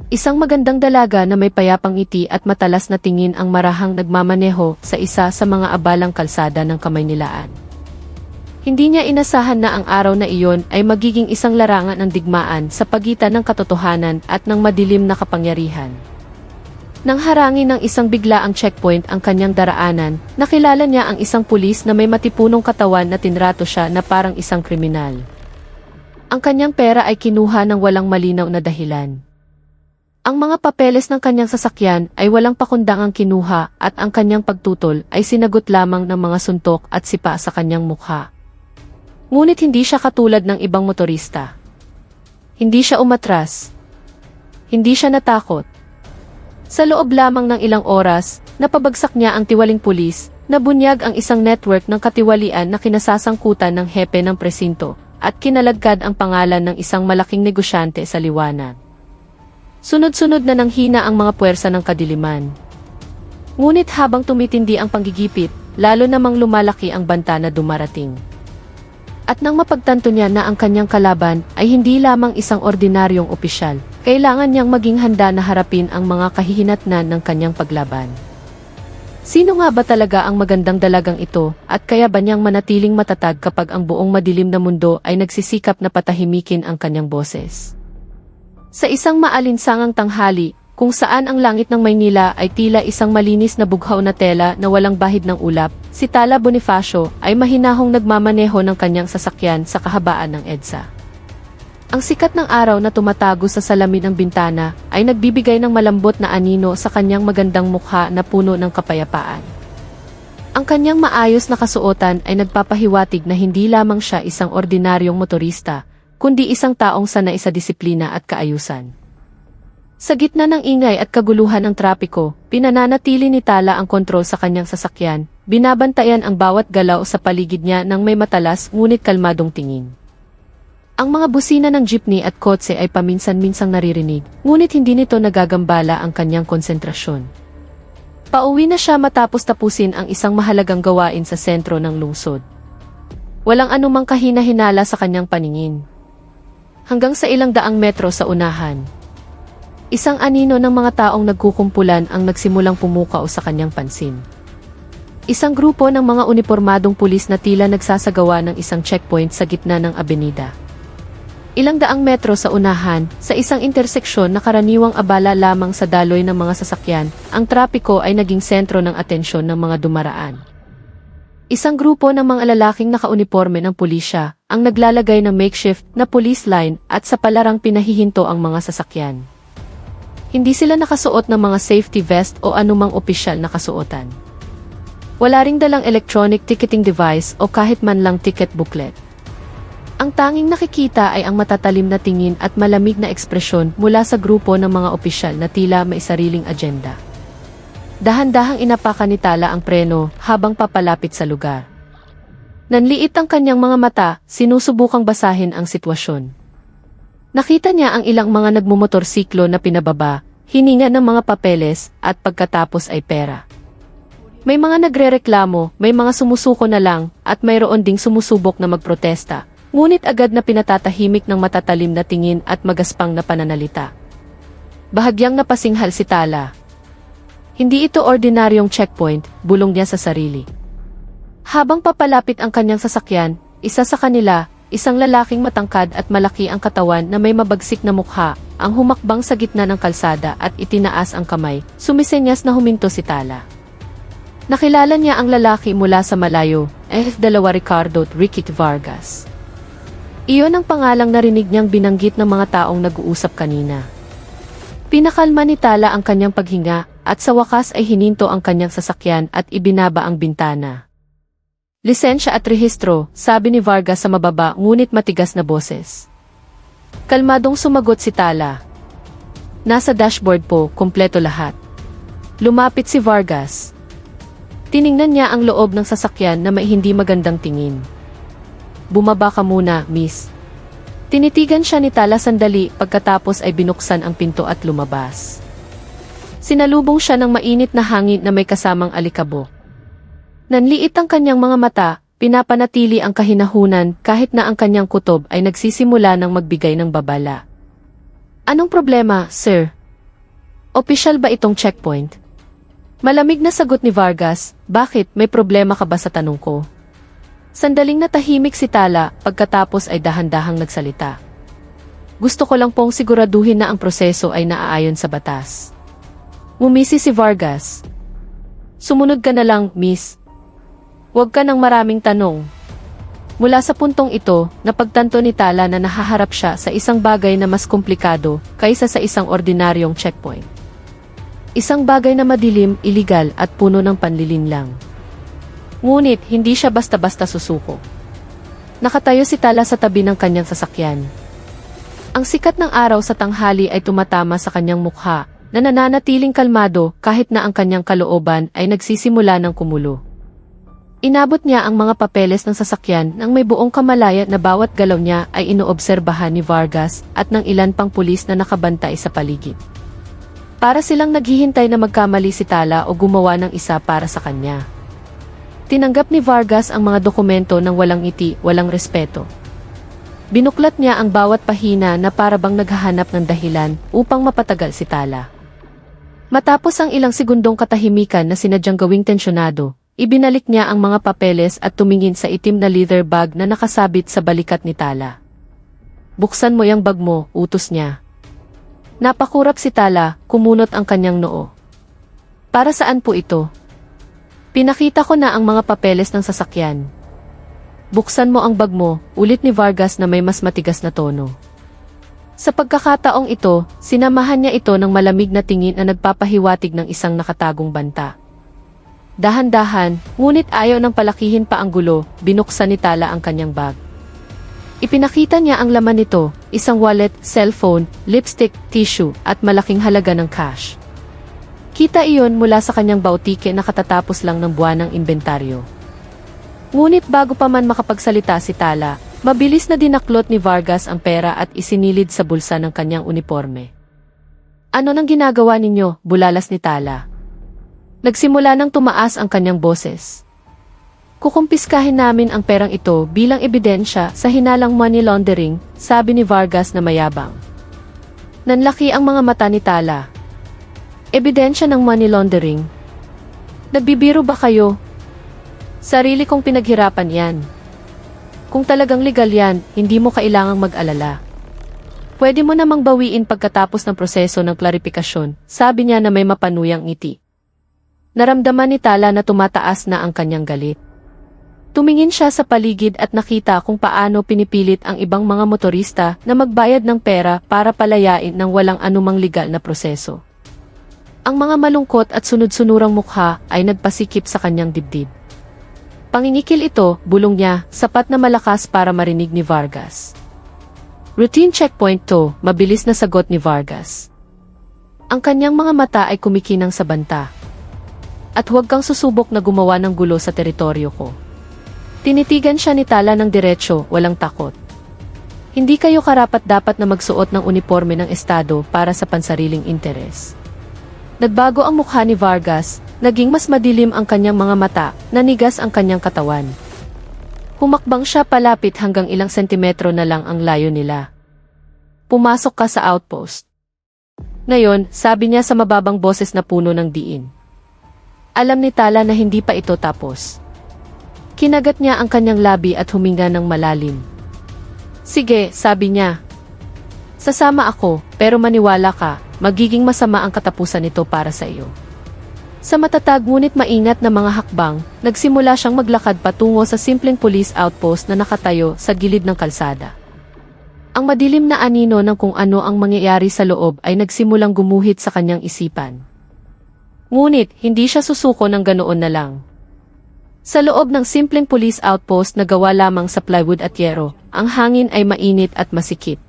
Isang magandang dalaga na may payapang ngiti at matalas na tingin ang marahang nagmamaneho sa isa sa mga abalang kalsada ng Kamaynilaan. Hindi niya inasahan na ang araw na iyon ay magiging isang larangan ng digmaan sa pagitan ng katotohanan at ng madilim na kapangyarihan. Nang harangin ng isang biglaang checkpoint ang kanyang daraanan, nakilala niya ang isang pulis na may matipunong katawan na tinrato siya na parang isang kriminal. Ang kanyang pera ay kinuha ng walang malinaw na dahilan. Ang mga papeles ng kanyang sasakyan ay walang pakundangang kinuha at ang kanyang pagtutol ay sinagot lamang ng mga suntok at sipa sa kanyang mukha. Ngunit hindi siya katulad ng ibang motorista. Hindi siya umatras. Hindi siya natakot. Sa loob lamang ng ilang oras, napabagsak niya ang tiwaling pulis, nabunyag ang isang network ng katiwalian na kinasasangkutan ng hepe ng presinto, at kinalagkad ang pangalan ng isang malaking negosyante sa liwanag. Sunod-sunod na nanghina ang mga puwersa ng kadiliman. Ngunit habang tumitindi ang panggigipit, lalo namang lumalaki ang banta na dumarating. At nang mapagtanto niya na ang kanyang kalaban ay hindi lamang isang ordinaryong opisyal, kailangan niyang maging handa na harapin ang mga kahihinatnan ng kanyang paglaban. Sino nga ba talaga ang magandang dalagang ito at kaya ba niyang manatiling matatag kapag ang buong madilim na mundo ay nagsisikap na patahimikin ang kanyang boses? Sa isang maalinsangang tanghali, kung saan ang langit ng Maynila ay tila isang malinis na bughaw na tela na walang bahid ng ulap, si Tala Bonifacio ay mahinahong nagmamaneho ng kanyang sasakyan sa kahabaan ng EDSA. Ang sikat ng araw na tumatago sa salamin ng bintana ay nagbibigay ng malambot na anino sa kanyang magandang mukha na puno ng kapayapaan. Ang kanyang maayos na kasuotan ay nagpapahiwatig na hindi lamang siya isang ordinaryong motorista, kundi isang taong sanay sa disiplina at kaayusan. Sa gitna ng ingay at kaguluhan ng trapiko, pinananatili ni Tala ang kontrol sa kanyang sasakyan, binabantayan ang bawat galaw sa paligid niya ng may matalas ngunit kalmadong tingin. Ang mga busina ng jeepney at kotse ay paminsan-minsang naririnig, ngunit hindi nito nagagambala ang kanyang konsentrasyon. Pauwi na siya matapos tapusin ang isang mahalagang gawain sa sentro ng lungsod. Walang anumang kahina-hinala sa kanyang paningin. Hanggang sa ilang daang metro sa unahan, isang anino ng mga taong nagkukumpulan ang nagsimulang pumukaw sa kanyang pansin. Isang grupo ng mga unipormadong pulis na tila nagsasagawa ng isang checkpoint sa gitna ng abenida. Ilang daang metro sa unahan, sa isang interseksyon na karaniwang abala lamang sa daloy ng mga sasakyan, ang trapiko ay naging sentro ng atensyon ng mga dumaraan. Isang grupo ng mga lalaking nakauniporme ng pulisya ang naglalagay ng makeshift na police line at sa palarang pinahihinto ang mga sasakyan. Hindi sila nakasuot ng mga safety vest o anumang opisyal na kasuotan. Wala ring dalang electronic ticketing device o kahit man lang ticket booklet. Ang tanging nakikita ay ang matatalim na tingin at malamig na ekspresyon mula sa grupo ng mga opisyal na tila may sariling agenda. Dahan-dahang inapakan ni Tala ang preno habang papalapit sa lugar. Nanliit ang kanyang mga mata, sinusubukang basahin ang sitwasyon. Nakita niya ang ilang mga nagmumotorsiklo na pinababa, hininga ng mga papeles, at pagkatapos ay pera. May mga nagrereklamo, may mga sumusuko na lang, at mayroon ding sumusubok na magprotesta, ngunit agad na pinatatahimik ng matatalim na tingin at magaspang na pananalita. Bahagyang napasinghal si Tala. Hindi ito ordinaryong checkpoint, bulong niya sa sarili. Habang papalapit ang kanyang sasakyan, isa sa kanila, isang lalaking matangkad at malaki ang katawan na may mabagsik na mukha, ang humakbang sa gitna ng kalsada at itinaas ang kamay, sumisenyas na huminto si Tala. Nakilala niya ang lalaki mula sa malayo, F2 Ricardo Rickit Vargas. Iyon ang pangalang narinig niyang binanggit ng mga taong nag-uusap kanina. Pinakalma ni Tala ang kanyang paghinga, at sa wakas ay hininto ang kanyang sasakyan at ibinaba ang bintana. Lisensya at rehistro, sabi ni Vargas sa mababa ngunit matigas na boses. Kalmadong sumagot si Tala. Nasa dashboard po, kumpleto lahat. Lumapit si Vargas. Tiningnan niya ang loob ng sasakyan na may hindi magandang tingin. Bumaba ka muna, miss. Tinitigan siya ni Tala sandali pagkatapos ay binuksan ang pinto at lumabas. Sinalubong siya ng mainit na hangin na may kasamang alikabok. Nanliit ang kanyang mga mata, pinapanatili ang kahinahunan kahit na ang kanyang kutob ay nagsisimula ng magbigay ng babala. Anong problema, sir? Opisyal ba itong checkpoint? Malamig na sagot ni Vargas, bakit, may problema ka ba sa tanong ko? Sandaling natahimik si Tala, pagkatapos ay dahan-dahang nagsalita. Gusto ko lang pong siguraduhin na ang proseso ay naaayon sa batas. Ngumisi si Vargas. Sumunod ka na lang, miss. Huwag ka ng maraming tanong. Mula sa puntong ito, napagtanto ni Tala na nahaharap siya sa isang bagay na mas komplikado kaysa sa isang ordinaryong checkpoint. Isang bagay na madilim, iligal at puno ng panlilinlang. Ngunit hindi siya basta-basta susuko. Nakatayo si Tala sa tabi ng kanyang sasakyan. Ang sikat ng araw sa tanghali ay tumatama sa kanyang mukha na nananatiling kalmado kahit na ang kanyang kalooban ay nagsisimula ng kumulo. Inabot niya ang mga papeles ng sasakyan nang may buong kamalaya na bawat galaw niya ay inoobserbahan ni Vargas at ng ilan pang pulis na nakabantay sa paligid. Para silang naghihintay na magkamali si Tala o gumawa ng isa para sa kanya. Tinanggap ni Vargas ang mga dokumento ng walang ngiti, walang respeto. Binuklat niya ang bawat pahina na para bang naghahanap ng dahilan upang mapatagal si Tala. Matapos ang ilang segundong katahimikan na sinadyang gawing tensyonado, ibinalik niya ang mga papeles at tumingin sa itim na leather bag na nakasabit sa balikat ni Tala. Buksan mo yung bag mo, utos niya. Napakurap si Tala, kumunot ang kanyang noo. Para saan po ito? Pinakita ko na ang mga papeles ng sasakyan. Buksan mo ang bag mo, ulit ni Vargas na may mas matigas na tono. Sa pagkakataong ito, sinamahan niya ito ng malamig na tingin na nagpapahiwatig ng isang nakatagong banta. Dahan-dahan, ngunit ayaw ng palakihin pa ang gulo, binuksan ni Tala ang kanyang bag. Ipinakita niya ang laman nito, isang wallet, cellphone, lipstick, tissue, at malaking halaga ng cash. Kita iyon mula sa kanyang bautike na katatapos lang ng buwan ng inventaryo. Ngunit bago pa man makapagsalita si Tala, mabilis na dinaklot ni Vargas ang pera at isinilid sa bulsa ng kanyang uniforme. Ano nang ginagawa ninyo? Bulalas ni Tala. Nagsimula nang tumaas ang kanyang boses. Kukumpiskahin namin ang perang ito bilang ebidensya sa hinalang money laundering, sabi ni Vargas na mayabang. Nanlaki ang mga mata ni Tala. Ebidensya ng money laundering? Nagbibiro ba kayo? Sarili kong pinaghirapan yan. Kung talagang legal yan, hindi mo kailangang mag-alala. Pwede mo namang bawiin pagkatapos ng proseso ng klarifikasyon, sabi niya na may mapanuyang ngiti. Naramdaman ni Tala na tumataas na ang kanyang galit. Tumingin siya sa paligid at nakita kung paano pinipilit ang ibang mga motorista na magbayad ng pera para palayain ng walang anumang legal na proseso. Ang mga malungkot at sunod-sunurang mukha ay nagpasikip sa kanyang dibdib. Pangingikil ito, bulong niya, sapat na malakas para marinig ni Vargas. Routine checkpoint to, mabilis na sagot ni Vargas. Ang kanyang mga mata ay kumikinang sa banta. At huwag kang susubok na gumawa ng gulo sa teritoryo ko. Tinitigan siya ni Tala ng diretsyo, walang takot. Hindi kayo karapat-dapat na magsuot ng uniforme ng estado para sa pansariling interes. Nagbago ang mukha ni Vargas, naging mas madilim ang kanyang mga mata, nanigas ang kanyang katawan. Humakbang siya palapit hanggang ilang sentimetro na lang ang layo nila. Pumasok ka sa outpost. Ngayon, sabi niya sa mababang boses na puno ng diin. Alam ni Tala na hindi pa ito tapos. Kinagat niya ang kanyang labi at huminga ng malalim. Sige, sabi niya. Sasama ako, pero maniwala ka, magiging masama ang katapusan nito para sa iyo. Sa matatag ngunit maingat na mga hakbang, nagsimula siyang maglakad patungo sa simpleng police outpost na nakatayo sa gilid ng kalsada. Ang madilim na anino ng kung ano ang mangyayari sa loob ay nagsimulang gumuhit sa kanyang isipan. Ngunit, hindi siya susuko ng ganoon na lang. Sa loob ng simpleng police outpost na gawa lamang sa plywood at yero, ang hangin ay mainit at masikip.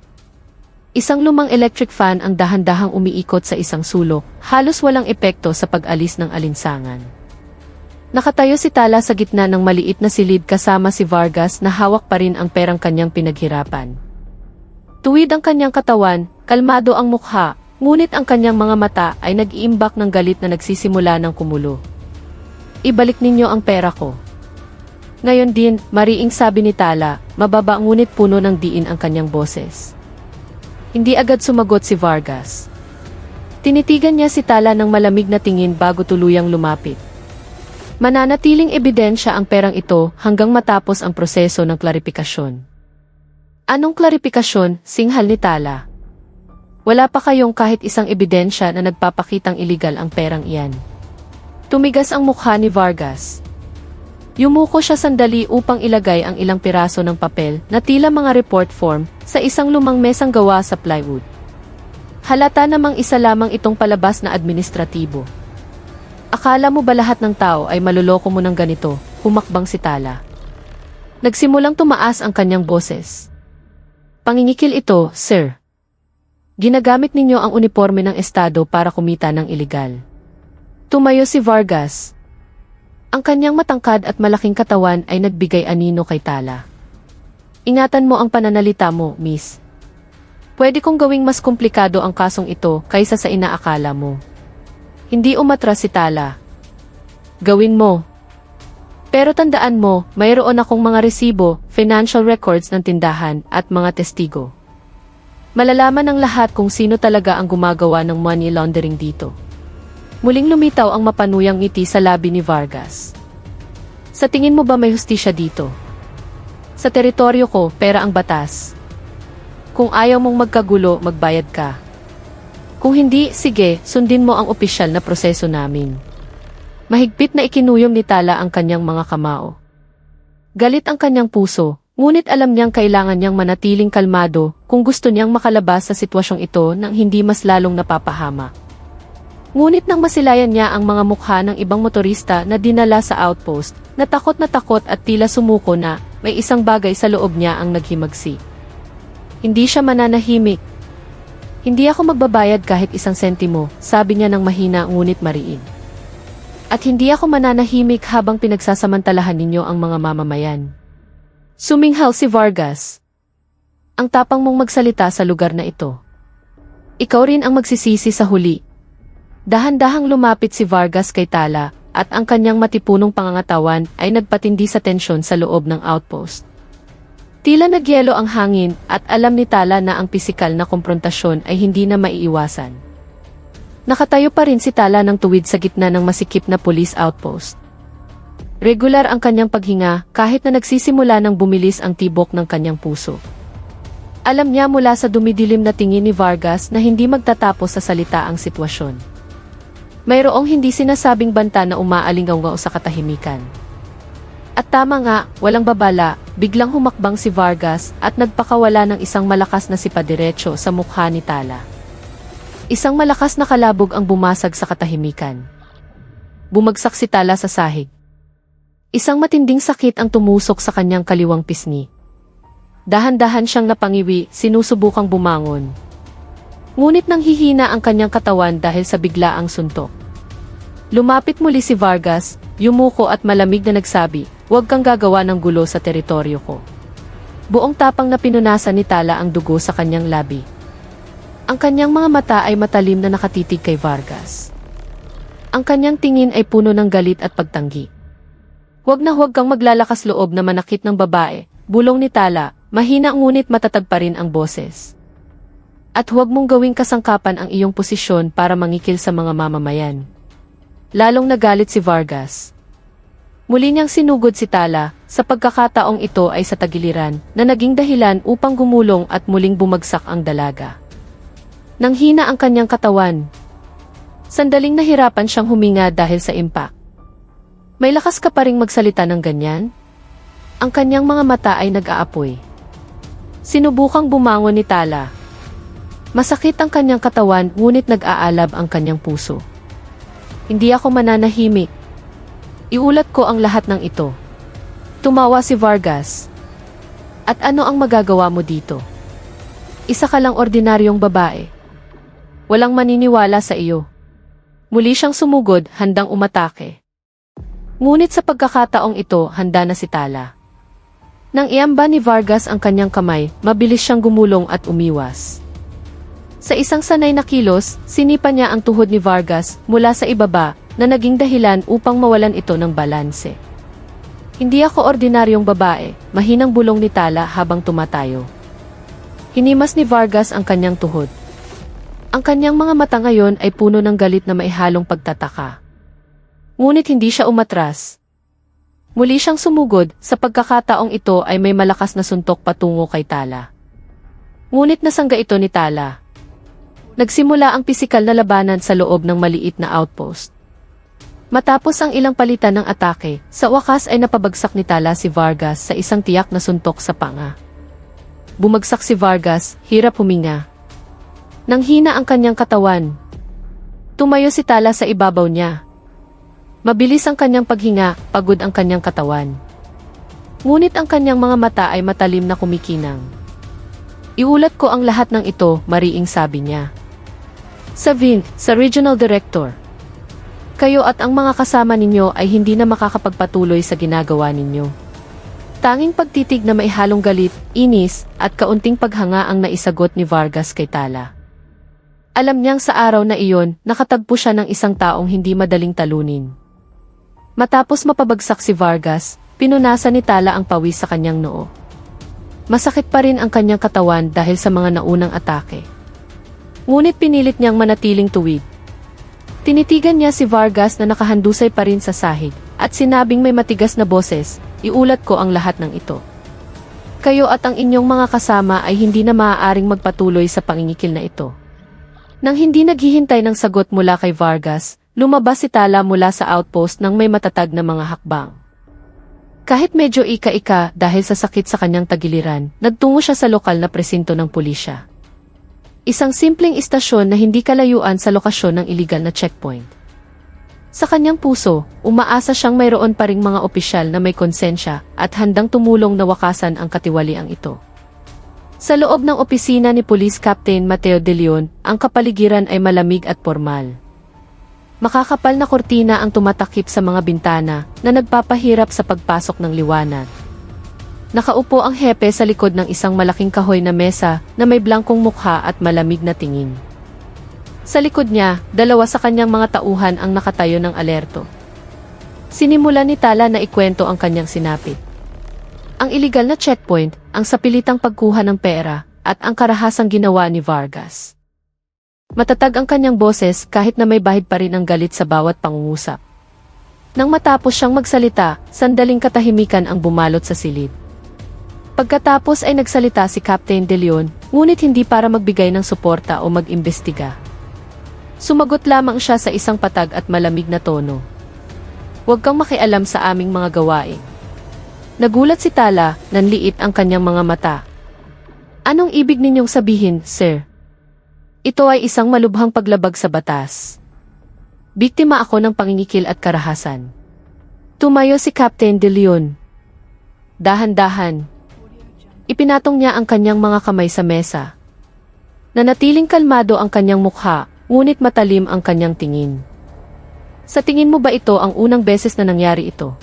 Isang lumang electric fan ang dahan-dahang umiikot sa isang sulok, halos walang epekto sa pag-alis ng alinsangan. Nakatayo si Tala sa gitna ng maliit na silid kasama si Vargas na hawak pa rin ang perang kanyang pinaghirapan. Tuwid ang kanyang katawan, kalmado ang mukha, ngunit ang kanyang mga mata ay nag-iimbak ng galit na nagsisimula ng kumulo. Ibalik ninyo ang pera ko. Ngayon din, mariing sabi ni Tala, mababa ngunit puno ng diin ang kanyang boses. Hindi agad sumagot si Vargas. Tinitigan niya si Tala ng malamig na tingin bago tuluyang lumapit. Mananatiling ebidensya ang perang ito hanggang matapos ang proseso ng klarifikasyon. Anong klarifikasyon, singhal ni Tala? Wala pa kayong kahit isang ebidensya na nagpapakitang iligal ang perang iyan. Tumigas ang mukha ni Vargas. Yumuko siya sandali upang ilagay ang ilang piraso ng papel na tila mga report form sa isang lumang mesang gawa sa plywood. Halata namang isa lamang itong palabas na administratibo. Akala mo ba lahat ng tao ay maluloko mo ng ganito? Humakbang si Tala. Nagsimulang tumaas ang kanyang boses. Pangingikil ito, sir. Ginagamit ninyo ang uniforme ng estado para kumita ng iligal. Tumayo si Vargas. Ang kanyang matangkad at malaking katawan ay nagbigay anino kay Tala. Ingatan mo ang pananalita mo, miss. Pwede kong gawing mas komplikado ang kasong ito kaysa sa inaakala mo. Hindi umatras si Tala. Gawin mo. Pero tandaan mo, mayroon akong mga resibo, financial records ng tindahan at mga testigo. Malalaman ng lahat kung sino talaga ang gumagawa ng money laundering dito. Muling lumitaw ang mapanuyang ngiti sa labi ni Vargas. Sa tingin mo ba may hustisya dito? Sa teritoryo ko, pera ang batas. Kung ayaw mong magkagulo, magbayad ka. Kung hindi, sige, sundin mo ang opisyal na proseso namin. Mahigpit na ikinuyom ni Tala ang kanyang mga kamao. Galit ang kanyang puso, ngunit alam niyang kailangan niyang manatiling kalmado kung gusto niyang makalabas sa sitwasyong ito nang hindi mas lalong napapahama. Ngunit nang masilayan niya ang mga mukha ng ibang motorista na dinala sa outpost, na takot at tila sumuko na, may isang bagay sa loob niya ang naghimagsi. Hindi siya mananahimik. Hindi ako magbabayad kahit isang sentimo, sabi niya ng mahina ngunit mariin. At hindi ako mananahimik habang pinagsasamantalahan ninyo ang mga mamamayan. Suminghal si Vargas. Ang tapang mong magsalita sa lugar na ito. Ikaw rin ang magsisisi sa huli. Dahan-dahang lumapit si Vargas kay Tala at ang kanyang matipunong pangangatawan ay nagpatindi sa tensyon sa loob ng outpost. Tila nagyelo ang hangin at alam ni Tala na ang pisikal na komprontasyon ay hindi na maiiwasan. Nakatayo pa rin si Tala ng tuwid sa gitna ng masikip na police outpost. Regular ang kanyang paghinga kahit na nagsisimula ng bumilis ang tibok ng kanyang puso. Alam niya mula sa dumidilim na tingin ni Vargas na hindi magtatapos sa salita ang sitwasyon. Mayroong hindi sinasabing banta na umaalingaw sa katahimikan. At tama nga, walang babala, biglang humakbang si Vargas at nagpakawala ng isang malakas na sipadiretso sa mukha ni Tala. Isang malakas na kalabog ang bumasag sa katahimikan. Bumagsak si Tala sa sahig. Isang matinding sakit ang tumusok sa kanyang kaliwang pisngi. Dahan-dahan siyang napangiwi, sinusubukang bumangon. Ngunit nang hihina ang kanyang katawan dahil sa biglaang suntok. Lumapit muli si Vargas, yumuko at malamig na nagsabi, "Huwag kang gagawa ng gulo sa teritoryo ko." Buong tapang na pinunasan ni Tala ang dugo sa kanyang labi. Ang kanyang mga mata ay matalim na nakatitig kay Vargas. Ang kanyang tingin ay puno ng galit at pagtanggi. "Huwag na huwag kang maglalakas loob na manakit ng babae," bulong ni Tala, mahina ngunit matatag pa rin ang boses. "At huwag mong gawing kasangkapan ang iyong posisyon para mangikil sa mga mamamayan." Lalong nagalit si Vargas. Muli niyang sinugod si Tala, sa pagkakataong ito ay sa tagiliran, na naging dahilan upang gumulong at muling bumagsak ang dalaga. Nang hina ang kanyang katawan. Sandaling nahirapan siyang huminga dahil sa impact. "May lakas ka pa ring magsalita ng ganyan?" Ang kanyang mga mata ay nag-aapoy. Sinubukang bumangon ni Tala. Masakit ang kanyang katawan ngunit nag-aalab ang kanyang puso. "Hindi ako mananahimik. Iulat ko ang lahat ng ito." Tumawa si Vargas. "At ano ang magagawa mo dito? Isa ka lang ordinaryong babae. Walang maniniwala sa iyo." Muli siyang sumugod, handang umatake. Ngunit sa pagkakataong ito, handa na si Tala. Nang iamba ni Vargas ang kanyang kamay, mabilis siyang gumulong at umiwas. Sa isang sanay na kilos, sinipa niya ang tuhod ni Vargas mula sa ibaba na naging dahilan upang mawalan ito ng balanse. "Hindi ako ordinaryong babae," mahinang bulong ni Tala habang tumatayo. Hinimas ni Vargas ang kanyang tuhod. Ang kanyang mga mata ngayon ay puno ng galit na maihalong pagtataka. Ngunit hindi siya umatras. Muli siyang sumugod, sa pagkakataong ito ay may malakas na suntok patungo kay Tala. Ngunit nasangga ito ni Tala. Nagsimula ang pisikal na labanan sa loob ng maliit na outpost. Matapos ang ilang palitan ng atake, sa wakas ay napabagsak ni Tala si Vargas sa isang tiyak na suntok sa panga. Bumagsak si Vargas, hirap huminga. Nanghina ang kanyang katawan. Tumayo si Tala sa ibabaw niya. Mabilis ang kanyang paghinga, pagod ang kanyang katawan. Ngunit ang kanyang mga mata ay matalim na kumikinang. Iulat ko ang lahat ng ito, mariing sabi niya. Sa Vint, sa Regional Director. Kayo at ang mga kasama ninyo ay hindi na makakapagpatuloy sa ginagawa ninyo. Tanging pagtitig na maihalong galit, inis, at kaunting paghanga ang naisagot ni Vargas kay Tala. Alam niyang sa araw na iyon, nakatagpo siya ng isang taong hindi madaling talunin. Matapos mapabagsak si Vargas, pinunasan ni Tala ang pawis sa kanyang noo. Masakit pa rin ang kanyang katawan dahil sa mga naunang atake. Ngunit pinilit niyang manatiling tuwid. Tinitigan niya si Vargas na nakahandusay pa rin sa sahig, at sinabing may matigas na boses, iulat ko ang lahat ng ito. Kayo at ang inyong mga kasama ay hindi na maaaring magpatuloy sa pangingikil na ito. Nang hindi naghihintay ng sagot mula kay Vargas, lumabas si Tala mula sa outpost ng may matatag na mga hakbang. Kahit medyo ika-ika dahil sa sakit sa kanyang tagiliran, nagtungo siya sa lokal na presinto ng pulisya. Isang simpleng istasyon na hindi kalayuan sa lokasyon ng iligal na checkpoint. Sa kanyang puso, umaasa siyang mayroon pa ring mga opisyal na may konsensya at handang tumulong na wakasan ang katiwaliang ito. Sa loob ng opisina ni Police Captain Mateo De Leon, ang kapaligiran ay malamig at formal. Makakapal na kortina ang tumatakip sa mga bintana na nagpapahirap sa pagpasok ng liwanag. Nakaupo ang hepe sa likod ng isang malaking kahoy na mesa na may blangkong mukha at malamig na tingin. Sa likod niya, dalawa sa kanyang mga tauhan ang nakatayo ng alerto. Sinimula ni Tala na ikwento ang kanyang sinapit. Ang iligal na checkpoint, ang sapilitang pagkuha ng pera, at ang karahasang ginawa ni Vargas. Matatag ang kanyang boses kahit na may bahid pa rin ang galit sa bawat pangungusap. Nang matapos siyang magsalita, sandaling katahimikan ang bumalot sa silid. Pagkatapos ay nagsalita si Captain De Leon, ngunit hindi para magbigay ng suporta o mag-imbestiga. Sumagot lamang siya sa isang patag at malamig na tono. Huwag kang makialam sa aming mga gawain. Nagulat si Tala, nanliit ang kanyang mga mata. Anong ibig ninyong sabihin, sir? Ito ay isang malubhang paglabag sa batas. Biktima ako ng pangingikil at karahasan. Tumayo si Captain De Leon. Dahan-dahan. Ipinatong niya ang kanyang mga kamay sa mesa. Nanatiling kalmado ang kanyang mukha, ngunit matalim ang kanyang tingin. Sa tingin mo ba ito ang unang beses na nangyari ito?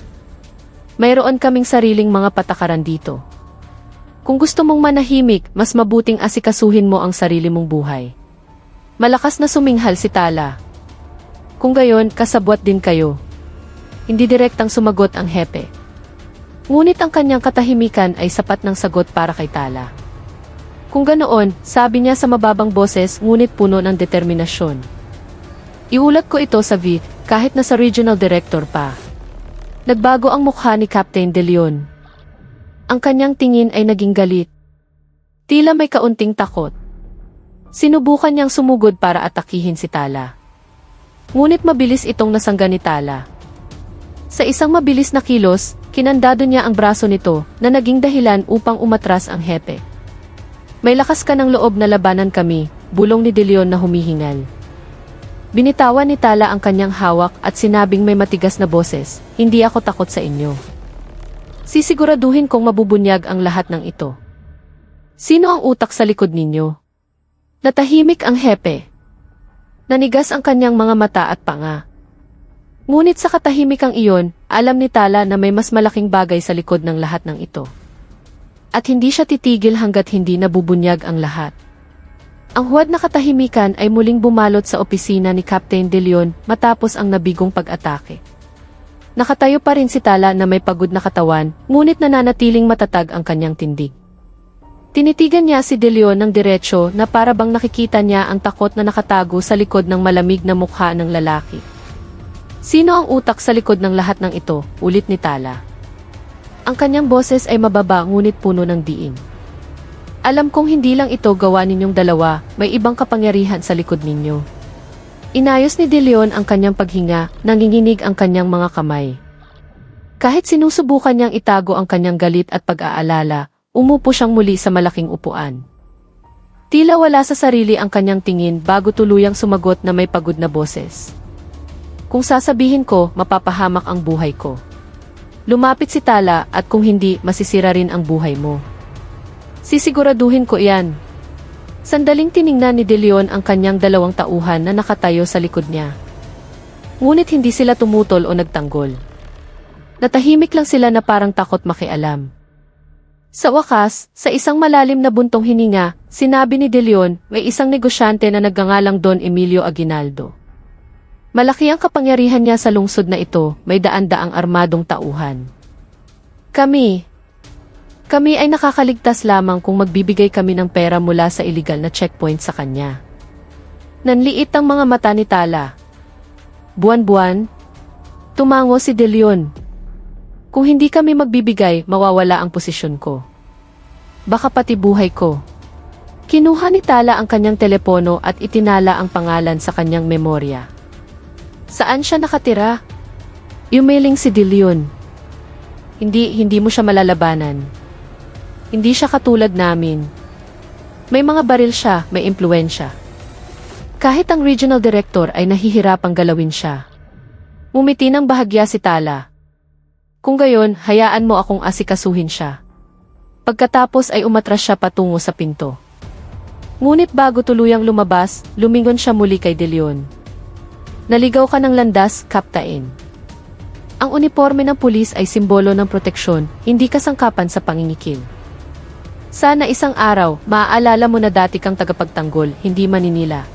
Mayroon kaming sariling mga patakaran dito. Kung gusto mong manahimik, mas mabuting asikasuhin mo ang sarili mong buhay. Malakas na suminghal si Tala. Kung gayon, kasabwat din kayo. Hindi direktang sumagot ang hepe. Ngunit ang kanyang katahimikan ay sapat ng sagot para kay Tala. Kung ganoon, sabi niya sa mababang boses ngunit puno ng determinasyon. Iulat ko ito sa VIT, kahit na sa Regional Director pa. Nagbago ang mukha ni Captain De Leon. Ang kanyang tingin ay naging galit. Tila may kaunting takot. Sinubukan niyang sumugod para atakihin si Tala. Ngunit mabilis itong nasangga ni Tala. Sa isang mabilis na kilos, kinandado niya ang braso nito na naging dahilan upang umatras ang hepe. May lakas ka ng loob na labanan kami, bulong ni De Leon na humihingal. Binitawan ni Tala ang kanyang hawak at sinabing may matigas na boses, hindi ako takot sa inyo. Sisiguraduhin kong mabubunyag ang lahat ng ito. Sino ang utak sa likod ninyo? Natahimik ang hepe. Nanigas ang kanyang mga mata at panga. Ngunit sa katahimikang iyon, alam ni Tala na may mas malaking bagay sa likod ng lahat ng ito. At hindi siya titigil hanggat hindi nabubunyag ang lahat. Ang huwad na katahimikan ay muling bumalot sa opisina ni Captain De Leon matapos ang nabigong pag-atake. Nakatayo pa rin si Tala na may pagod na katawan, ngunit nananatiling matatag ang kanyang tindig. Tinitigan niya si De Leon ng diretsyo na para bang nakikita niya ang takot na nakatago sa likod ng malamig na mukha ng lalaki. Sino ang utak sa likod ng lahat ng ito? Ulit ni Tala. Ang kanyang boses ay mababa ngunit puno ng diin. Alam kong hindi lang ito gawa ninyong dalawa, may ibang kapangyarihan sa likod ninyo. Inayos ni De Leon ang kanyang paghinga, nanginginig ang kanyang mga kamay. Kahit sinusubukan niyang itago ang kanyang galit at pag-aalala, umupo siyang muli sa malaking upuan. Tila wala sa sarili ang kanyang tingin bago tuluyang sumagot na may pagod na boses. Kung sasabihin ko, mapapahamak ang buhay ko. Lumapit si Tala at kung hindi, masisira rin ang buhay mo. Sisiguraduhin ko iyan. Sandaling tiningnan ni De Leon ang kanyang dalawang tauhan na nakatayo sa likod niya. Ngunit hindi sila tumutol o nagtanggol. Natahimik lang sila na parang takot makialam. Sa wakas, sa isang malalim na buntong hininga, sinabi ni De Leon, may isang negosyante na nagngangalang Don Emilio Aguinaldo. Malaki ang kapangyarihan niya sa lungsod na ito, may daan-daang armadong tauhan. Kami ay nakakaligtas lamang kung magbibigay kami ng pera mula sa illegal na checkpoint sa kanya. Nanliit ang mga mata ni Tala. Buwan-buwan, tumango si De Leon. Kung hindi kami magbibigay, mawawala ang posisyon ko. Baka pati buhay ko. Kinuha ni Tala ang kanyang telepono at itinala ang pangalan sa kanyang memorya. Saan siya nakatira? Yumiling si De Leon. Hindi mo siya malalabanan. Hindi siya katulad namin. May mga baril siya, may impluensya. Kahit ang regional director ay nahihirapang galawin siya. Ngumiti ng bahagya si Tala. Kung gayon, hayaan mo akong asikasuhin siya. Pagkatapos ay umatras siya patungo sa pinto. Ngunit bago tuluyang lumabas, lumingon siya muli kay De Leon. Naligaw ka ng landas, Kaptain. Ang uniforme ng pulis ay simbolo ng proteksyon, hindi kasangkapan sa pangingikil. Sana isang araw, maaalala mo na dati kang tagapagtanggol, hindi maninila.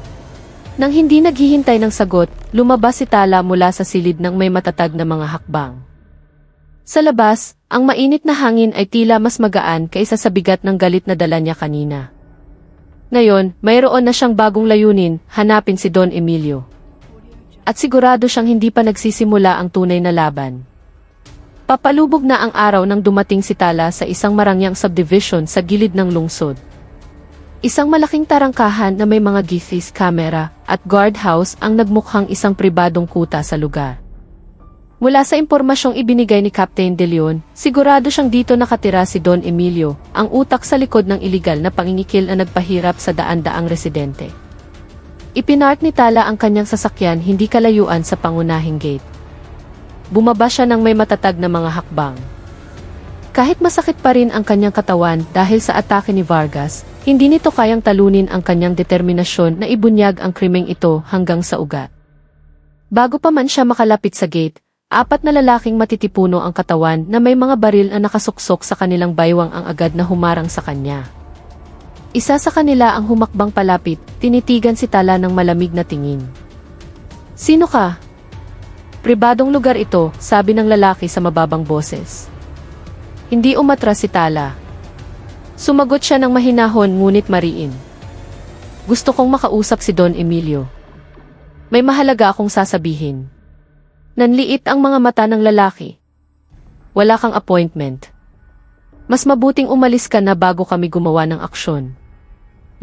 Nang hindi naghihintay ng sagot, lumabas si Tala mula sa silid ng may matatag na mga hakbang. Sa labas, ang mainit na hangin ay tila mas magaan kaysa sa bigat ng galit na dala niya kanina. Ngayon, mayroon na siyang bagong layunin, hanapin si Don Emilio. At sigurado siyang hindi pa nagsisimula ang tunay na laban. Papalubog na ang araw nang dumating si Tala sa isang marangyang subdivision sa gilid ng lungsod. Isang malaking tarangkahan na may mga githis, kamera, at guardhouse ang nagmukhang isang pribadong kuta sa lugar. Mula sa impormasyong ibinigay ni Captain De Leon, sigurado siyang dito nakatira si Don Emilio, ang utak sa likod ng iligal na pangingikil na nagpahirap sa daan-daang residente. Ipinark ni Tala ang kanyang sasakyan hindi kalayuan sa pangunahing gate. Bumaba siya ng may matatag na mga hakbang. Kahit masakit pa rin ang kanyang katawan dahil sa atake ni Vargas, hindi nito kayang talunin ang kanyang determinasyon na ibunyag ang krimeng ito hanggang sa ugat. Bago pa man siya makalapit sa gate, 4 na lalaking matitipuno ang katawan na may mga baril na nakasuksok sa kanilang baywang ang agad na humarang sa kanya. Isa sa kanila ang humakbang palapit, tinitigan si Tala ng malamig na tingin. Sino ka? Pribadong lugar ito, sabi ng lalaki sa mababang boses. Hindi umatras si Tala. Sumagot siya ng mahinahon ngunit mariin. Gusto kong makausap si Don Emilio. May mahalaga akong sasabihin. Nanliit ang mga mata ng lalaki. Wala kang appointment. Mas mabuting umalis ka na bago kami gumawa ng aksyon.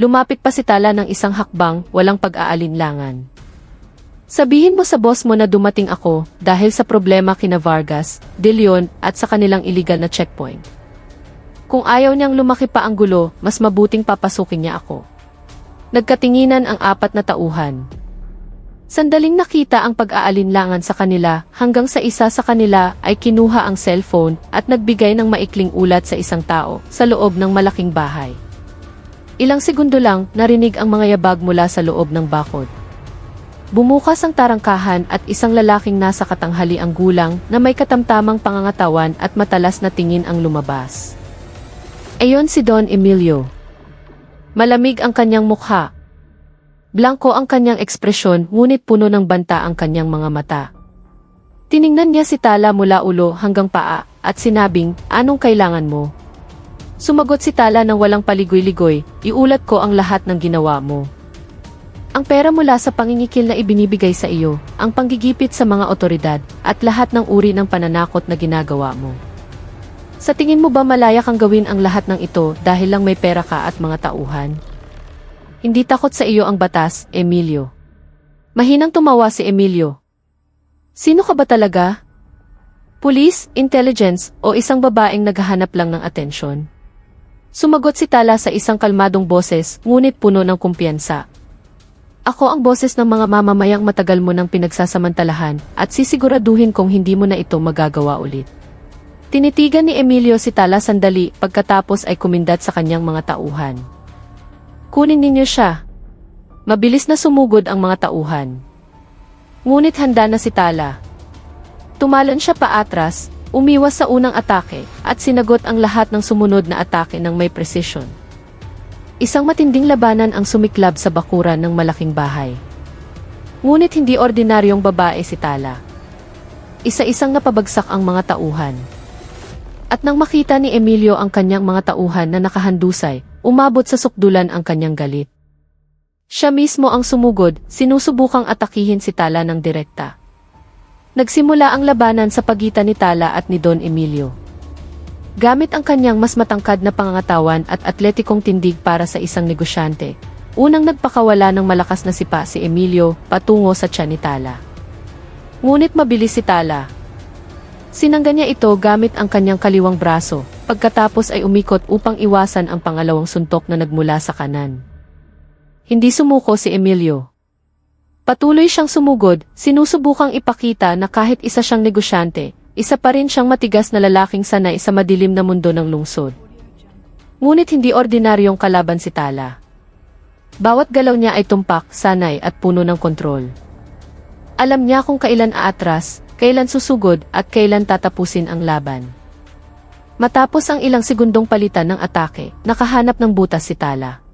Lumapit pa si Tala ng isang hakbang, walang pag-aalinlangan. Sabihin mo sa boss mo na dumating ako dahil sa problema kina Vargas, De Leon at sa kanilang iligal na checkpoint. Kung ayaw niyang lumaki pa ang gulo, mas mabuting papasukin niya ako. Nagkatinginan ang 4 na tauhan. Sandaling nakita ang pag-aalinlangan sa kanila hanggang sa isa sa kanila ay kinuha ang cellphone at nagbigay ng maikling ulat sa isang tao sa loob ng malaking bahay. Ilang segundo lang narinig ang mga yabag mula sa loob ng bakod. Bumukas ang tarangkahan at isang lalaking nasa katanghaliang gulang na may katamtamang pangangatawan at matalas na tingin ang lumabas. Ayon si Don Emilio. Malamig ang kanyang mukha. Blanko ang kanyang ekspresyon ngunit puno ng banta ang kanyang mga mata. Tiningnan niya si Tala mula ulo hanggang paa at sinabing, anong kailangan mo? Sumagot si Tala ng walang paligoy-ligoy, iulat ko ang lahat ng ginawa mo. Ang pera mula sa pangingikil na ibinibigay sa iyo, ang panggigipit sa mga otoridad, at lahat ng uri ng pananakot na ginagawa mo. Sa tingin mo ba malaya kang gawin ang lahat ng ito dahil lang may pera ka at mga tauhan? Hindi takot sa iyo ang batas, Emilio. Mahinang tumawa si Emilio. Sino ka ba talaga? Police, intelligence, o isang babaeng naghahanap lang ng atensyon? Sumagot si Tala sa isang kalmadong boses, ngunit puno ng kumpiyansa. Ako ang boses ng mga mamamayang matagal mo nang pinagsasamantalahan at sisiguraduhin kong hindi mo na ito magagawa ulit. Tinitigan ni Emilio si Tala sandali pagkatapos ay kumindat sa kanyang mga tauhan. Kunin ninyo siya. Mabilis na sumugod ang mga tauhan. Ngunit handa na si Tala. Tumalon siya paatras, umiwas sa unang atake, at sinagot ang lahat ng sumunod na atake ng may precision. Isang matinding labanan ang sumiklab sa bakuran ng malaking bahay. Ngunit hindi ordinaryong babae si Tala. Isa-isang napabagsak ang mga tauhan. At nang makita ni Emilio ang kanyang mga tauhan na nakahandusay, umabot sa sukdulan ang kanyang galit. Siya mismo ang sumugod, sinusubukang atakihin si Tala ng direkta. Nagsimula ang labanan sa pagitan ni Tala at ni Don Emilio. Gamit ang kanyang mas matangkad na pangangatawan at atletikong tindig para sa isang negosyante, unang nagpakawala ng malakas na sipa si Emilio patungo sa tiyan ni Tala. Ngunit mabilis si Tala. Sinangga niya ito gamit ang kanyang kaliwang braso, pagkatapos ay umikot upang iwasan ang pangalawang suntok na nagmula sa kanan. Hindi sumuko si Emilio. Patuloy siyang sumugod, sinusubukang ipakita na kahit isa siyang negosyante, isa pa rin siyang matigas na lalaking sanay sa madilim na mundo ng lungsod. Ngunit hindi ordinaryong kalaban si Tala. Bawat galaw niya ay tumpak, sanay at puno ng kontrol. Alam niya kung kailan aatras, kailan susugod at kailan tatapusin ang laban. Matapos ang ilang segundong palitan ng atake, nakahanap ng butas si Tala.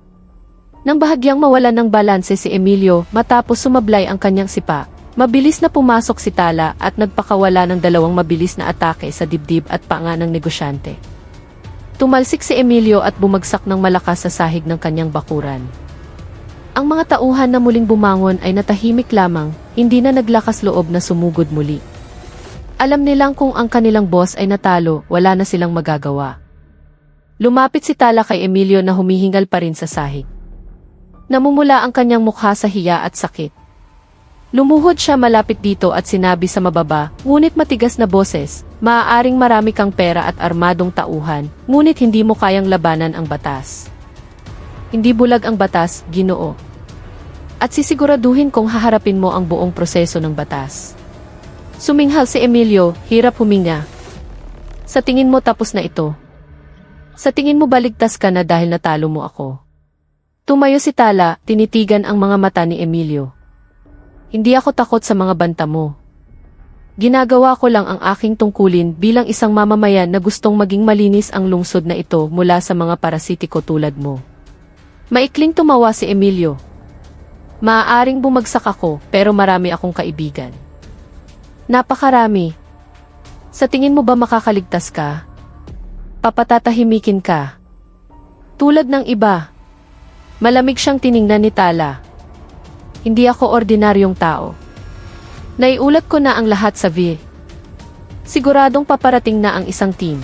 Nang bahagyang mawalan ng balanse si Emilio matapos sumablay ang kanyang sipa, mabilis na pumasok si Tala at nagpakawala ng dalawang mabilis na atake sa dibdib at panga ng negosyante. Tumalsik si Emilio at bumagsak ng malakas sa sahig ng kanyang bakuran. Ang mga tauhan na muling bumangon ay natahimik lamang, hindi na naglakas loob na sumugod muli. Alam nilang kung ang kanilang boss ay natalo, wala na silang magagawa. Lumapit si Tala kay Emilio na humihingal pa rin sa sahig. Namumula ang kanyang mukha sa hiya at sakit. Lumuhod siya malapit dito at sinabi sa mababa, ngunit matigas na boses, maaaring marami kang pera at armadong tauhan, ngunit hindi mo kayang labanan ang batas. Hindi bulag ang batas, Ginoo. At sisiguraduhin kong haharapin mo ang buong proseso ng batas. Suminghal si Emilio, hirap huminga. Sa tingin mo tapos na ito? Sa tingin mo baligtas ka na dahil natalo mo ako? Tumayo si Tala, tinitigan ang mga mata ni Emilio. Hindi ako takot sa mga banta mo. Ginagawa ko lang ang aking tungkulin bilang isang mamamayan na gustong maging malinis ang lungsod na ito mula sa mga parasitiko tulad mo. Maikling tumawa si Emilio. Maaaring bumagsak ako pero marami akong kaibigan. Napakarami. Sa tingin mo ba makakaligtas ka? Papatatahimikin ka. Tulad ng iba. Malamig siyang tiningnan ni Tala. Hindi ako ordinaryong tao. Naiulat ko na ang lahat sa V. Siguradong paparating na ang isang team.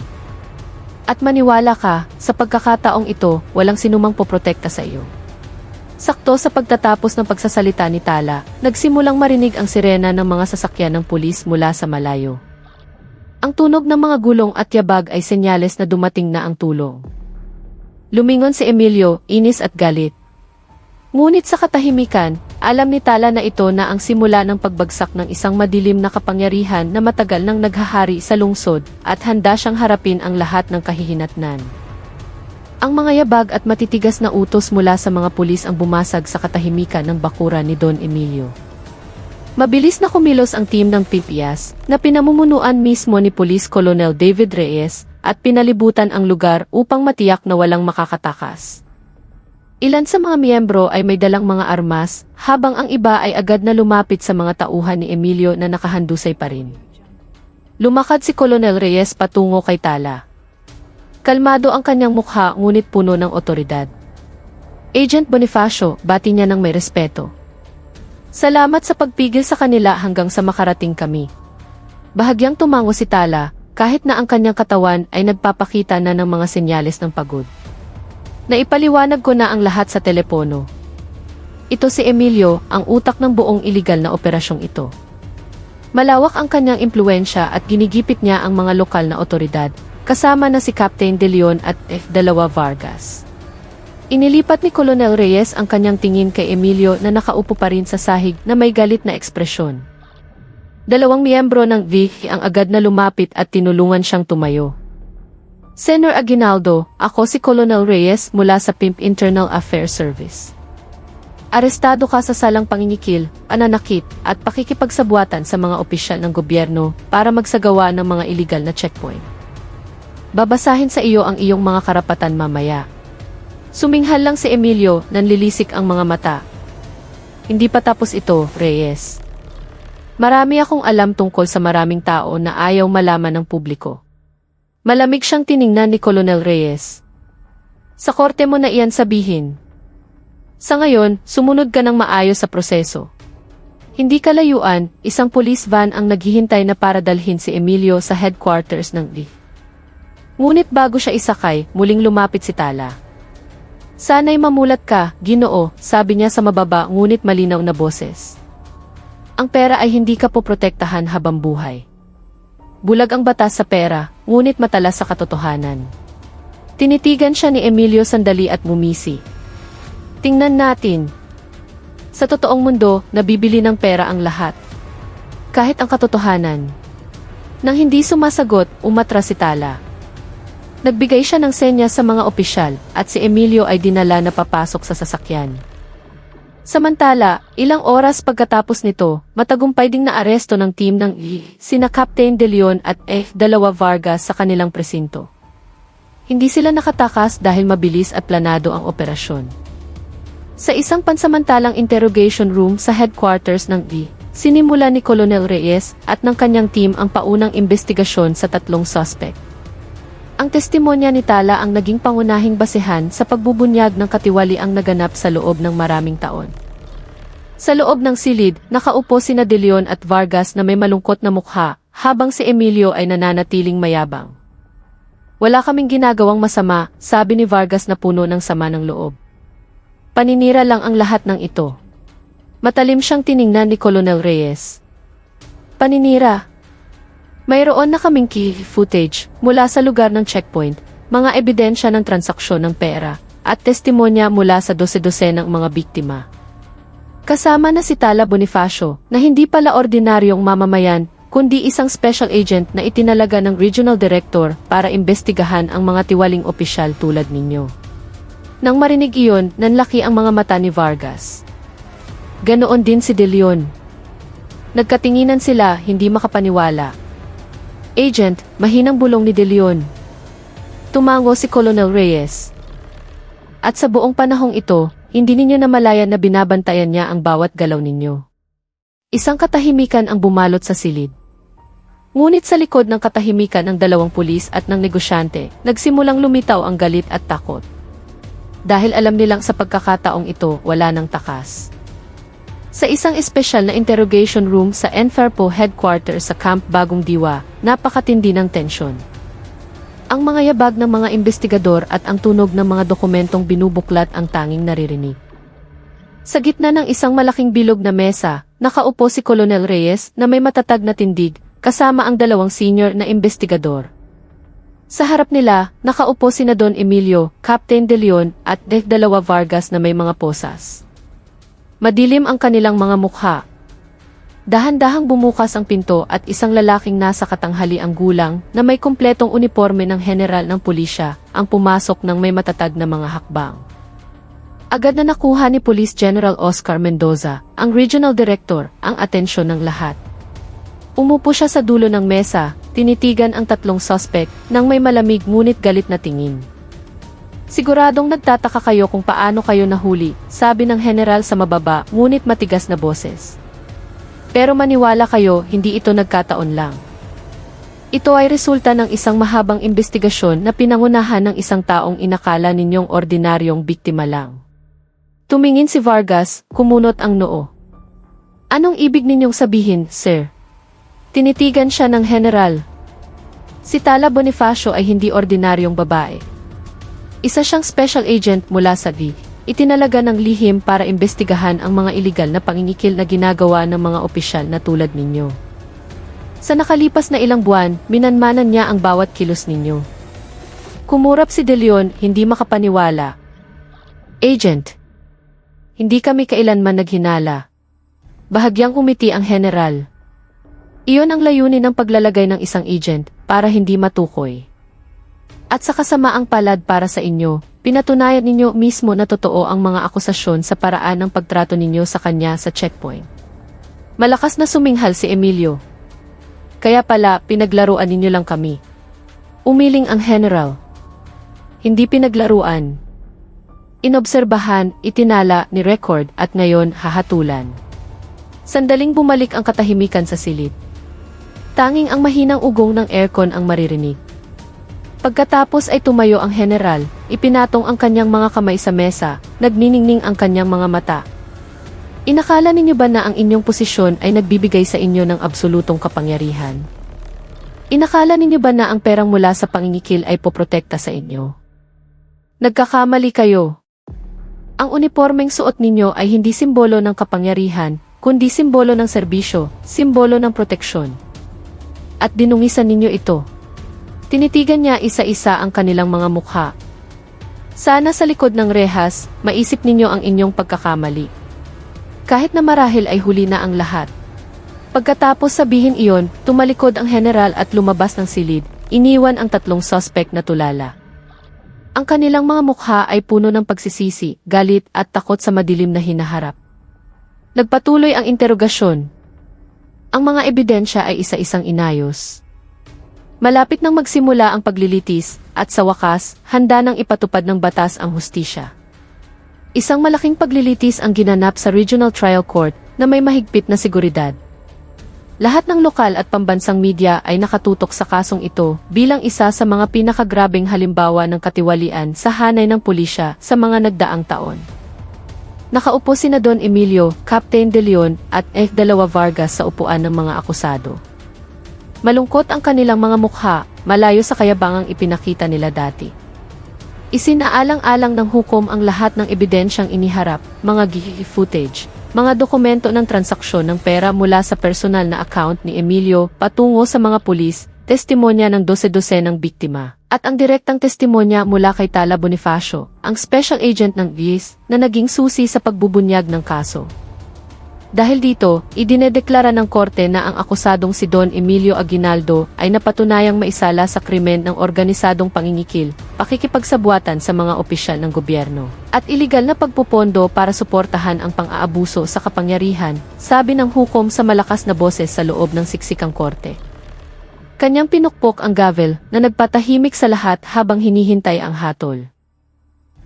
At maniwala ka, sa pagkakataong ito, walang sinumang poprotekta sa iyo. Sakto sa pagtatapos ng pagsasalita ni Tala, nagsimulang marinig ang sirena ng mga sasakyan ng pulis mula sa malayo. Ang tunog ng mga gulong at yabag ay senyales na dumating na ang tulong. Lumingon si Emilio, inis at galit. Ngunit sa katahimikan, alam ni Tala na ito na ang simula ng pagbagsak ng isang madilim na kapangyarihan na matagal nang naghahari sa lungsod at handa siyang harapin ang lahat ng kahihinatnan. Ang mga yabag at matitigas na utos mula sa mga pulis ang bumasag sa katahimikan ng bakuran ni Don Emilio. Mabilis na kumilos ang team ng PPS na pinamumunuan mismo ni Police Colonel David Reyes at pinalibutan ang lugar upang matiyak na walang makakatakas. Ilan sa mga miyembro ay may dalang mga armas, habang ang iba ay agad na lumapit sa mga tauhan ni Emilio na nakahandusay pa rin. Lumakad si Colonel Reyes patungo kay Tala. Kalmado ang kanyang mukha ngunit puno ng otoridad. Agent Bonifacio, bati niya ng may respeto. Salamat sa pagpigil sa kanila hanggang sa makarating kami. Bahagyang tumango si Tala, kahit na ang kanyang katawan ay nagpapakita na ng mga senyales ng pagod. Naipaliwanag ko na ang lahat sa telepono. Ito si Emilio, ang utak ng buong iligal na operasyong ito. Malawak ang kanyang impluensya at ginigipit niya ang mga lokal na otoridad, kasama na si Captain De Leon at F2 Vargas. Inilipat ni Colonel Reyes ang kanyang tingin kay Emilio na nakaupo pa rin sa sahig na may galit na ekspresyon. Dalawang miyembro ng VIH ang agad na lumapit at tinulungan siyang tumayo. Senor Aguinaldo, ako si Colonel Reyes mula sa PIMP Internal Affairs Service. Arestado ka sa salang pangingikil, pananakit, at pakikipagsabuatan sa mga opisyal ng gobyerno para magsagawa ng mga iligal na checkpoint. Babasahin sa iyo ang iyong mga karapatan mamaya. Suminghal lang si Emilio, nanlilisik ang mga mata. Hindi pa tapos ito, Reyes. Marami akong alam tungkol sa maraming tao na ayaw malaman ng publiko. Malamig siyang tiningnan ni Colonel Reyes. Sa korte mo na iyan sabihin. Sa ngayon, sumunod ka ng maayos sa proseso. Hindi kalayuan, isang police van ang naghihintay na para dalhin si Emilio sa headquarters ng VIH. Ngunit bago siya isakay, muling lumapit si Tala. Sana'y mamulat ka, Ginoo, sabi niya sa mababa ngunit malinaw na boses. Ang pera ay hindi ka poprotektahan habang buhay. Bulag ang batas sa pera, ngunit matalas sa katotohanan. Tinitigan siya ni Emilio sandali at mumisi. Tingnan natin. Sa totoong mundo, nabibili ng pera ang lahat. Kahit ang katotohanan. Nang hindi sumasagot, umatras si Tala. Nagbigay siya ng senya sa mga opisyal at si Emilio ay dinala na papasok sa sasakyan. Samantala, ilang oras pagkatapos nito, matagumpay ding naaresto ng team ng sina Captain De Leon at F2 Vargas sa kanilang presinto. Hindi sila nakatakas dahil mabilis at planado ang operasyon. Sa isang pansamantalang interrogation room sa headquarters ng VIH, sinimula ni Colonel Reyes at ng kanyang team ang paunang investigasyon sa tatlong suspect. Ang testimonya ni Tala ang naging pangunahing basehan sa pagbubunyag ng katiwaliang naganap sa loob ng maraming taon. Sa loob ng silid, nakaupo sina De Leon at Vargas na may malungkot na mukha, habang si Emilio ay nananatiling mayabang. Wala kaming ginagawang masama, sabi ni Vargas na puno ng sama ng loob. Paninira lang ang lahat ng ito. Matalim siyang tiningnan ni Colonel Reyes. Paninira. Mayroon na kaming key footage mula sa lugar ng checkpoint, mga ebidensya ng transaksyon ng pera, at testimonya mula sa dose-dosenang mga biktima. Kasama na si Tala Bonifacio, na hindi pala ordinaryong mamamayan, kundi isang special agent na itinalaga ng regional director para imbestigahan ang mga tiwaling opisyal tulad ninyo. Nang marinig iyon, nanlaki ang mga mata ni Vargas. Ganoon din si De Leon. Nagkatinginan sila, hindi makapaniwala. Agent, mahinang bulong ni De Leon. Tumango si Colonel Reyes. At sa buong panahong ito, hindi ninyo namalayan na binabantayan niya ang bawat galaw ninyo. Isang katahimikan ang bumalot sa silid. Ngunit sa likod ng katahimikan ng dalawang pulis at ng negosyante, nagsimulang lumitaw ang galit at takot. Dahil alam nilang sa pagkakataong ito, wala nang takas. Sa isang espesyal na interrogation room sa Enferpo headquarters sa Camp Bagong Diwa, napakatindi ng tensyon. Ang mga yabag ng mga investigador at ang tunog ng mga dokumentong binubuklat ang tanging naririnig. Sa gitna ng isang malaking bilog na mesa, nakaupo si Colonel Reyes na may matatag na tindig, kasama ang dalawang senior na investigador. Sa harap nila, nakaupo sina Don Emilio, Captain De Leon at F2 Vargas na may mga posas. Madilim ang kanilang mga mukha. Dahan-dahang bumukas ang pinto at isang lalaking nasa katanghaliang gulang na may kumpletong uniforme ng general ng pulisya ang pumasok ng may matatag na mga hakbang. Agad na nakuha ni Police General Oscar Mendoza, ang Regional Director, ang atensyon ng lahat. Umupo siya sa dulo ng mesa, tinitigan ang tatlong suspect nang may malamig ngunit galit na tingin. Siguradong nagtataka kayo kung paano kayo nahuli, sabi ng general sa mababa ngunit matigas na boses. Pero maniwala kayo, hindi ito nagkataon lang. Ito ay resulta ng isang mahabang investigasyon na pinangunahan ng isang taong inakala ninyong ordinaryong biktima lang. Tumingin si Vargas, kumunot ang noo. Anong ibig ninyong sabihin, sir? Tinitigan siya ng general. Si Tala Bonifacio ay hindi ordinaryong babae. Isa siyang special agent mula sa V. Itinalaga ng lihim para imbestigahan ang mga iligal na pangingikil na ginagawa ng mga opisyal na tulad ninyo. Sa nakalipas na ilang buwan, minanmanan niya ang bawat kilos ninyo. Kumurap si De Leon, hindi makapaniwala. Agent. Hindi kami kailanman naghinala. Bahagyang umiti ang general. Iyon ang layunin ng paglalagay ng isang agent para hindi matukoy. At sa kasamaang palad para sa inyo, pinatunayan ninyo mismo na totoo ang mga akusasyon sa paraan ng pagtrato ninyo sa kanya sa checkpoint. Malakas na suminghal si Emilio. Kaya pala, pinaglaruan ninyo lang kami. Umiling ang general. Hindi pinaglaruan. Inobserbahan, itinala, ni-record at ngayon hahatulan. Sandaling bumalik ang katahimikan sa silid. Tanging ang mahinang ugong ng aircon ang maririnig. Pagkatapos ay tumayo ang general, ipinatong ang kanyang mga kamay sa mesa, nagniningning ang kanyang mga mata. Inakala ninyo ba na ang inyong posisyon ay nagbibigay sa inyo ng absolutong kapangyarihan? Inakala ninyo ba na ang perang mula sa pangingikil ay poprotekta sa inyo? Nagkakamali kayo. Ang unipormeng suot ninyo ay hindi simbolo ng kapangyarihan, kundi simbolo ng serbisyo, simbolo ng proteksyon. At dinungisan ninyo ito. Tinitigan niya isa-isa ang kanilang mga mukha. Sana sa likod ng rehas, maisip ninyo ang inyong pagkakamali. Kahit na marahil ay huli na ang lahat. Pagkatapos sabihin iyon, tumalikod ang general at lumabas ng silid, iniwan ang tatlong suspect na tulala. Ang kanilang mga mukha ay puno ng pagsisisi, galit at takot sa madilim na hinaharap. Nagpatuloy ang interogasyon. Ang mga ebidensya ay isa-isang inayos. Malapit nang magsimula ang paglilitis, at sa wakas, handa nang ipatupad ng batas ang hustisya. Isang malaking paglilitis ang ginanap sa Regional Trial Court na may mahigpit na seguridad. Lahat ng lokal at pambansang media ay nakatutok sa kasong ito bilang isa sa mga pinakagrabeng halimbawa ng katiwalian sa hanay ng pulisya sa mga nagdaang taon. Nakaupo sina Don Emilio, Captain De Leon at Dalawa Vargas sa upuan ng mga akusado. Malungkot ang kanilang mga mukha, malayo sa kayabangang ipinakita nila dati. Isinaalang-alang ng hukom ang lahat ng ebidensyang iniharap, mga footage, mga dokumento ng transaksyon ng pera mula sa personal na account ni Emilio patungo sa mga pulis, testimonya ng 12 ng biktima, at ang direktang testimonya mula kay Tala Bonifacio, ang special agent ng GIS na naging susi sa pagbubunyag ng kaso. Dahil dito, idinedeklara ng korte na ang akusadong si Don Emilio Aguinaldo ay napatunayang maisala sa krimen ng organisadong pangingikil, pakikipagsabuatan sa mga opisyal ng gobyerno, at iligal na pagpupondo para suportahan ang pang-aabuso sa kapangyarihan, sabi ng hukom sa malakas na boses sa loob ng siksikang korte. Kanyang pinukpok ang gavel na nagpatahimik sa lahat habang hinihintay ang hatol.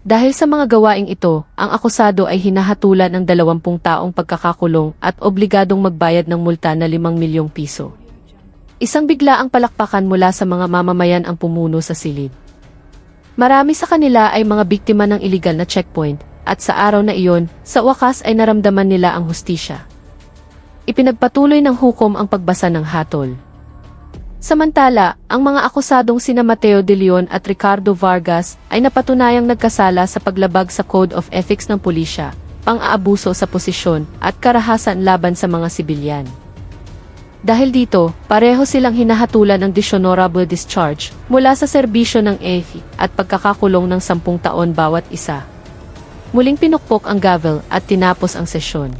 Dahil sa mga gawaing ito, ang akusado ay hinahatulan ng 20 taong pagkakakulong at obligadong magbayad ng multa na 5 milyong piso. Isang biglaang palakpakan mula sa mga mamamayan ang pumuno sa silid. Marami sa kanila ay mga biktima ng iligal na checkpoint, at sa araw na iyon, sa wakas ay naramdaman nila ang hustisya. Ipinagpatuloy ng hukom ang pagbasa ng hatol. Samantala, ang mga akusadong sina Mateo De Leon at Ricardo Vargas ay napatunayang nagkasala sa paglabag sa Code of Ethics ng pulisya, pang-aabuso sa posisyon, at karahasan laban sa mga sibilyan. Dahil dito, pareho silang hinahatulan ng dishonorable discharge mula sa serbisyo ng EFI at pagkakakulong ng 10 taon bawat isa. Muling pinukpok ang gavel at tinapos ang sesyon.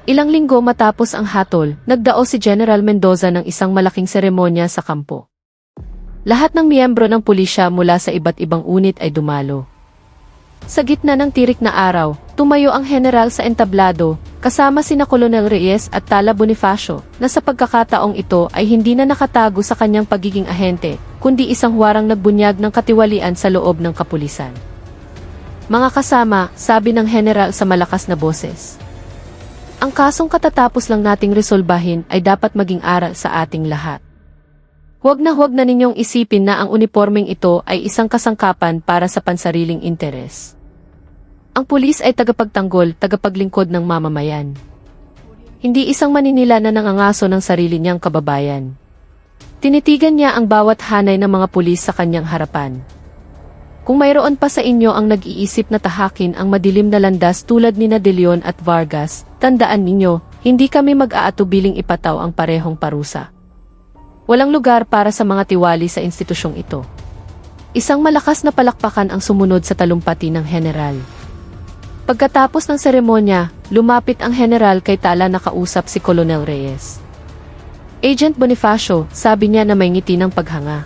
Ilang linggo matapos ang hatol, nagdao si General Mendoza ng isang malaking seremonya sa kampo. Lahat ng miyembro ng pulisya mula sa iba't ibang unit ay dumalo. Sa gitna ng tirik na araw, tumayo ang general sa entablado, kasama sina Colonel Reyes at Tala Bonifacio, na sa pagkakataong ito ay hindi na nakatago sa kanyang pagiging ahente, kundi isang huwarang nagbunyag ng katiwalian sa loob ng kapulisan. Mga kasama, sabi ng general sa malakas na boses. Ang kasong katatapos lang nating resolbahin ay dapat maging aral sa ating lahat. Huwag na ninyong isipin na ang unipormeng ito ay isang kasangkapan para sa pansariling interes. Ang pulis ay tagapagtanggol, tagapaglingkod ng mamamayan. Hindi isang maninila na nangangaso ng sarili niyang kababayan. Tinitigan niya ang bawat hanay ng mga pulis sa kanyang harapan. Kung mayroon pa sa inyo ang nag-iisip na tahakin ang madilim na landas tulad ni De Leon at Vargas, tandaan ninyo, hindi kami mag-aatubiling ipataw ang parehong parusa. Walang lugar para sa mga tiwali sa institusyong ito. Isang malakas na palakpakan ang sumunod sa talumpati ng general. Pagkatapos ng seremonya, lumapit ang general kay Tala na kausap si Colonel Reyes. Agent Bonifacio, sabi niya na may ngiti ng paghanga.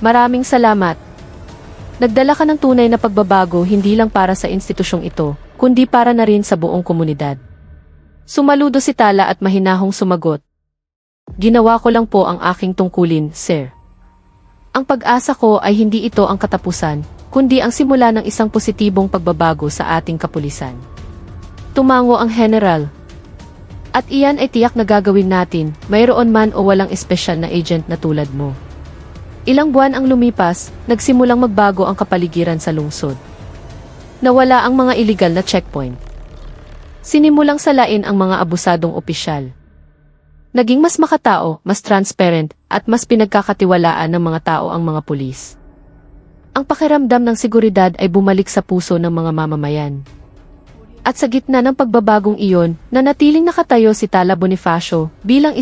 Maraming salamat. Nagdala ka ng tunay na pagbabago hindi lang para sa institusyong ito, kundi para na rin sa buong komunidad. Sumaludo si Tala at mahinahong sumagot. Ginawa ko lang po ang aking tungkulin, sir. Ang pag-asa ko ay hindi ito ang katapusan, kundi ang simula ng isang positibong pagbabago sa ating kapulisan. Tumango ang general. At iyan ay tiyak na gagawin natin, mayroon man o walang espesyal na agent na tulad mo. Ilang buwan ang lumipas, nagsimulang magbago ang kapaligiran sa lungsod. Nawala ang mga iligal na checkpoint. Sinimulang salain ang mga abusadong opisyal. Naging mas makatao, mas transparent, at mas pinagkakatiwalaan ng mga tao ang mga pulis. Ang pakiramdam ng seguridad ay bumalik sa puso ng mga mamamayan. At sa gitna ng pagbabagong iyon, nanatiling nakatayo si Tala Bonifacio bilang